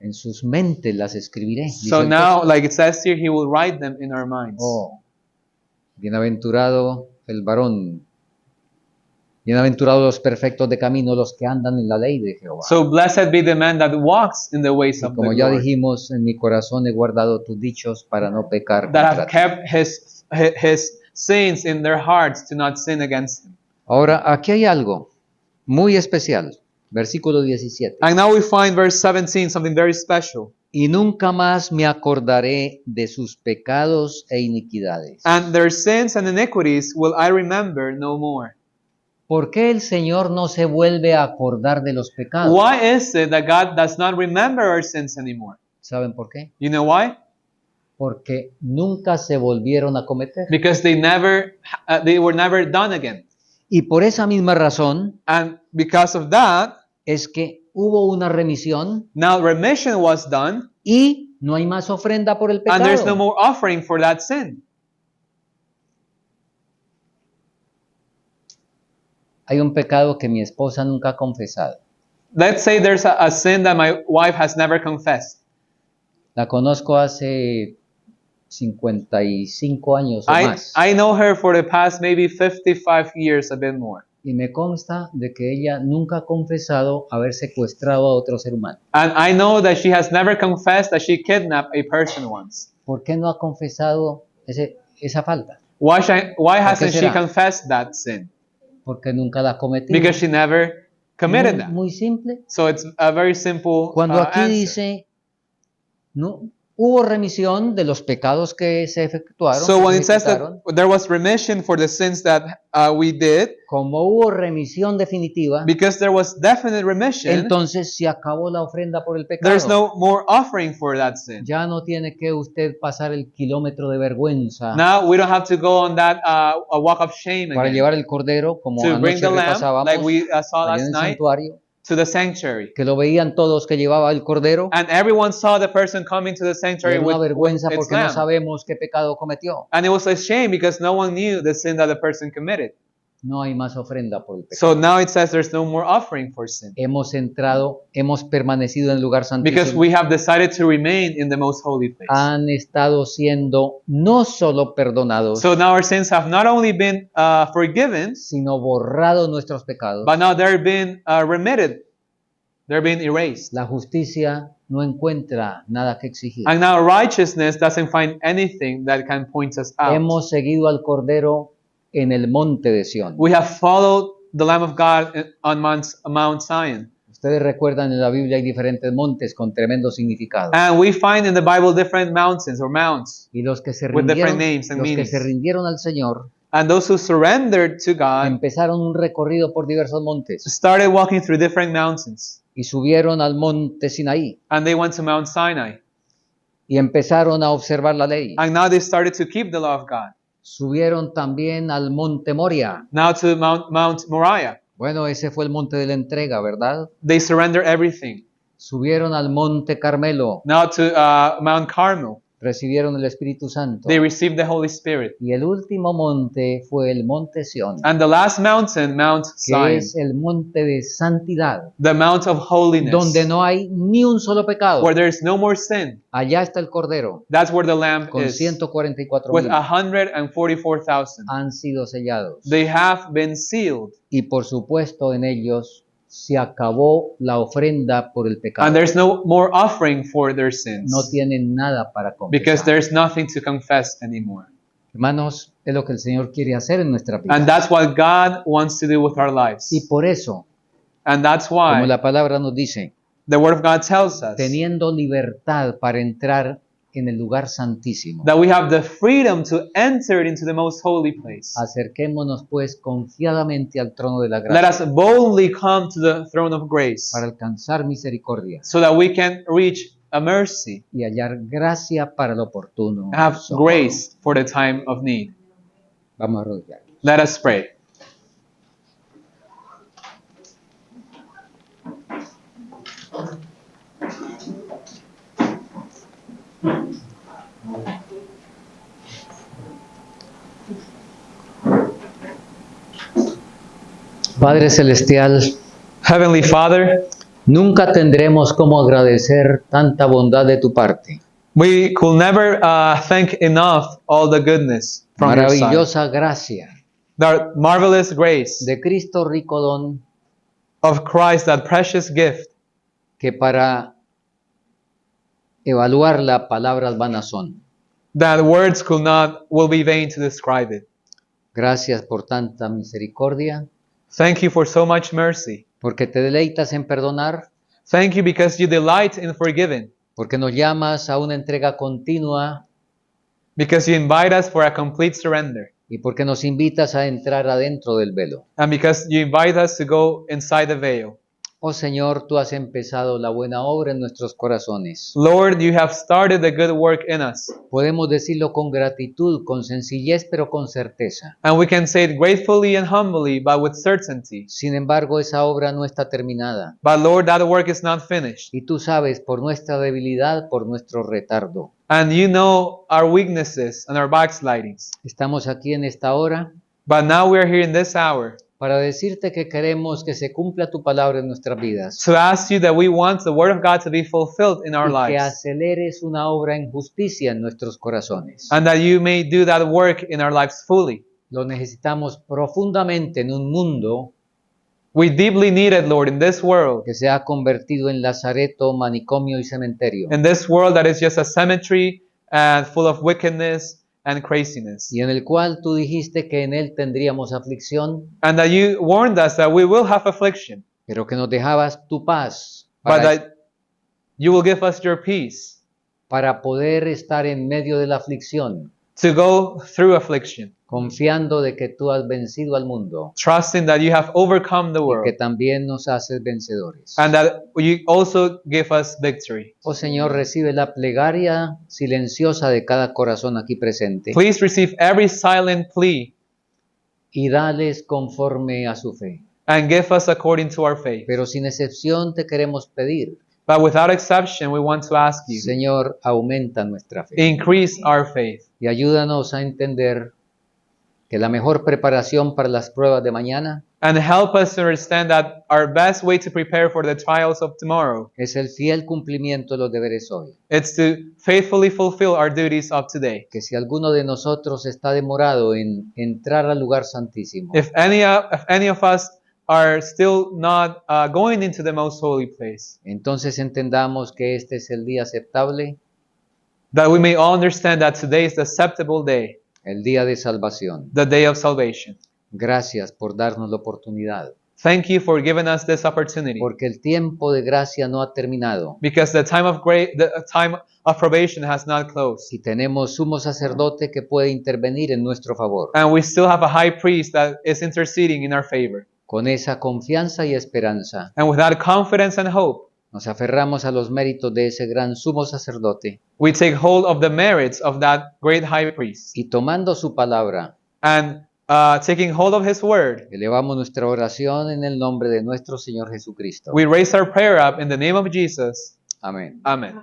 C: En sus mentes las escribiré. dice
B: So
C: el
B: now,
C: texto.
B: like it says here, he will write them in our minds.
C: Oh, bienaventurado el varón. Bienaventurados los perfectos de camino, los que andan en la ley de Jehová.
B: So blessed be the man that walks in the ways
C: Y
B: of the
C: como ya
B: Lord,
C: dijimos, en mi corazón he guardado tus dichos para no pecar
B: that
C: contra
B: have
C: ti.
B: kept his sins in their hearts to not sin against him.
C: Ahora, aquí hay algo muy especial. Versículo 17.
B: And now we find verse 17, something very special.
C: Y nunca más me acordaré de sus pecados e iniquidades.
B: And their sins and iniquities will I remember no more.
C: ¿Por qué el Señor no se vuelve a acordar de los pecados?
B: Why is it that God does not remember our sins anymore?
C: ¿Saben por qué?
B: You know why?
C: Porque nunca se volvieron a cometer.
B: Because they were never done again.
C: Y por esa misma razón
B: And because of that,
C: es que hubo una remisión
B: now remission was done,
C: y no hay más ofrenda por el
B: and there's no
C: pecado.
B: more offering for that sin.
C: Hay un pecado que mi esposa nunca ha confesado.
B: Let's say there's a sin that my wife has never confessed.
C: La conozco hace 55 años o más.
B: I know her for the past maybe 55 years, a bit more.
C: Y me consta de que ella nunca ha confesado haber secuestrado a otro ser humano.
B: And I know that she has never confessed that she kidnapped a person once.
C: ¿Por qué no ha confesado esa falta?
B: Why hasn't she
C: será?
B: confessed that sin?
C: Porque nunca la ha cometido.
B: Because she never committed
C: muy,
B: that.
C: muy simple.
B: So it's a very simple
C: Cuando aquí
B: answer.
C: dice, no, hubo remisión de los pecados que se efectuaron,
B: So
C: que
B: when
C: se
B: it says that
C: ejecutaron,
B: there was remission for the sins that we did,
C: como hubo remisión definitiva,
B: because there was definite remission,
C: entonces se acabó la ofrenda por el pecado.
B: there's no more offering for that sin.
C: Ya no tiene que usted pasar el kilómetro de vergüenza
B: Now we don't have to go on that a walk of shame
C: para
B: again
C: llevar el cordero, como
B: to bring
C: anoche
B: the lamb,
C: repasábamos
B: like we saw
C: allá
B: last
C: en el
B: night,
C: santuario,
B: to the sanctuary.
C: que lo veían todos que llevaba el cordero.
B: And everyone saw the person coming to the
C: Y
B: sanctuary
C: era una
B: with
C: vergüenza
B: its
C: porque no
B: lamb.
C: sabemos qué pecado cometió.
B: And it was a shame because no one knew the sin that the person committed.
C: no hay más ofrenda por el pecado.
B: So now it says there's no more offering for sin.
C: Hemos permanecido en el lugar
B: Because
C: santísimo.
B: we have decided to remain in the most holy place.
C: Han estado siendo no solo perdonados,
B: So now our sins have not only been forgiven,
C: sino borrados nuestros pecados.
B: but now they're being remitted. They're being erased.
C: La justicia no encuentra nada que exigir.
B: And now righteousness doesn't find anything that can point us out.
C: Hemos seguido al Cordero en el monte de Sión.
B: We have followed the Lamb of God on Mount Zion.
C: Ustedes recuerdan, en la Biblia hay diferentes montes con tremendo significado.
B: And we find in the Bible different mountains or mounts.
C: Y los que se
B: With different
C: rindieron,
B: names and
C: los que
B: meanings.
C: se rindieron al Señor
B: And those who surrendered to God
C: empezaron un recorrido por diversos montes
B: started walking through different mountains.
C: y subieron al monte Sinaí
B: And they went to Mount Sinai.
C: y empezaron a observar la ley.
B: And now they started to keep the law of God.
C: Subieron también al monte Moria.
B: Now to Mount Moriah.
C: Bueno, ese fue el monte de la entrega, ¿verdad?
B: They surrender everything.
C: Subieron al monte Carmelo,
B: Now to Mount Carmel.
C: recibieron el Espíritu Santo.
B: They received the Holy Spirit.
C: Y el último monte fue el monte Sión,
B: And the last mountain, Mount
C: que
B: Zion.
C: es el monte de santidad,
B: The Mount of Holiness.
C: donde no hay ni un solo pecado.
B: Where there is no more sin.
C: Allá está el Cordero,
B: That's where the Lamb
C: con
B: is.
C: 144,000
B: With 144,000.
C: han sido sellados.
B: They have been sealed.
C: Y por supuesto en ellos se acabó la ofrenda por el pecado.
B: And there's no more offering for their sins.
C: No tienen nada para
B: Because
C: confesar.
B: there's nothing to confess anymore.
C: Hermanos, es lo que el Señor quiere hacer en nuestra vida.
B: And that's what God wants to do with our lives.
C: Y por eso,
B: And that's
C: como
B: why
C: la palabra nos dice,
B: the Word of God tells us
C: teniendo libertad para entrar en el lugar santísimo,
B: that we have the freedom to enter into the most holy place.
C: acerquémonos pues confiadamente al trono de la
B: Let
C: gracia
B: us boldly come to the throne of grace
C: para alcanzar misericordia
B: so that we can reach a mercy
C: y hallar gracia para lo oportuno.
B: and have
C: socorro.
B: grace for the time of need.
C: Vamos a arrodillarnos.
B: Let us pray.
C: Padre Celestial,
B: Heavenly Father,
C: nunca tendremos cómo agradecer tanta bondad de tu parte.
B: we could never thank enough all the goodness from your side.
C: Maravillosa gracia
B: The marvelous grace
C: de Cristo rico don
B: of Christ, that precious gift,
C: que para evaluarla palabras vanas son.
B: that words will be vain to describe it.
C: Gracias por tanta misericordia,
B: Thank you for so much mercy.
C: porque te deleitas en perdonar,
B: Thank you because you delight in forgiving,
C: porque nos llamas a una entrega continua
B: because you invite us for a complete surrender,
C: y porque nos invitas a entrar adentro del velo.
B: and because you invite us to go inside the veil.
C: Oh Señor, tú has empezado la buena obra en nuestros corazones.
B: Lord, you have started the good work in us,
C: Podemos decirlo con gratitud, con sencillez, pero con certeza.
B: and we can say it gratefully and humbly, but with certainty.
C: Sin embargo, esa obra no está terminada.
B: But Lord, that work is not finished,
C: Y tú sabes, por nuestra debilidad, por nuestro retardo.
B: and you know our weaknesses and our backslidings.
C: Estamos aquí en esta hora
B: But now we are here in this hour
C: para decirte que queremos que se cumpla tu palabra en nuestras vidas.
B: to ask you that we want the Word of God to be fulfilled in our
C: Y que
B: lives,
C: aceleres una obra en justicia en nuestros corazones.
B: and that you may do that work in our lives fully.
C: Lo necesitamos profundamente en un mundo
B: We deeply need it, Lord, in this world,
C: que se ha convertido en lazareto, manicomio y cementerio.
B: in this world that is just a cemetery and full of wickedness and craziness.
C: Y en el cual tú dijiste que en él tendríamos aflicción,
B: And that you warned us that we will have affliction,
C: pero que nos dejabas tu paz
B: but
C: para,
B: that you will give us your peace
C: para poder estar en medio de la aflicción,
B: to go through affliction,
C: confiando de que tú has vencido al mundo
B: trusting that you have overcome the
C: y que
B: world,
C: también nos haces vencedores.
B: and that you also give us victory.
C: Oh Señor, recibe la plegaria silenciosa de cada corazón aquí presente
B: Please receive every silent plea
C: y dales conforme a su fe.
B: and give us according to our faith.
C: Pero sin excepción te queremos pedir,
B: But without exception, we want to ask you,
C: Señor, aumenta nuestra fe
B: increase our faith
C: y ayúdanos a entender que la mejor preparación para las pruebas de mañana
B: and help us to understand that our best way to prepare for the trials of tomorrow
C: es el fiel cumplimiento de los deberes hoy.
B: is to faithfully fulfill our duties of today.
C: Que si alguno de nosotros está demorado en entrar al lugar santísimo,
B: If any of us are still not going into the most holy place,
C: entonces entendamos que este es el día aceptable,
B: that we may all understand that today is the acceptable day,
C: el día de salvación.
B: the day of salvation.
C: Gracias por darnos la oportunidad,
B: Thank you for giving us this opportunity,
C: porque el tiempo de gracia no ha terminado
B: because the time of probation has not closed,
C: y tenemos sumo sacerdote que puede intervenir en nuestro favor.
B: and we still have a high priest that is interceding in our favor.
C: Con esa confianza y esperanza,
B: And with that confidence and hope,
C: nos aferramos a los méritos de ese gran sumo sacerdote
B: we take hold of the merits of that great high priest,
C: y tomando su palabra,
B: and taking hold of his word,
C: elevamos nuestra oración en el nombre de nuestro Señor Jesucristo.
B: we raise our prayer up in the name of Jesus.
C: Amén.
B: Amen.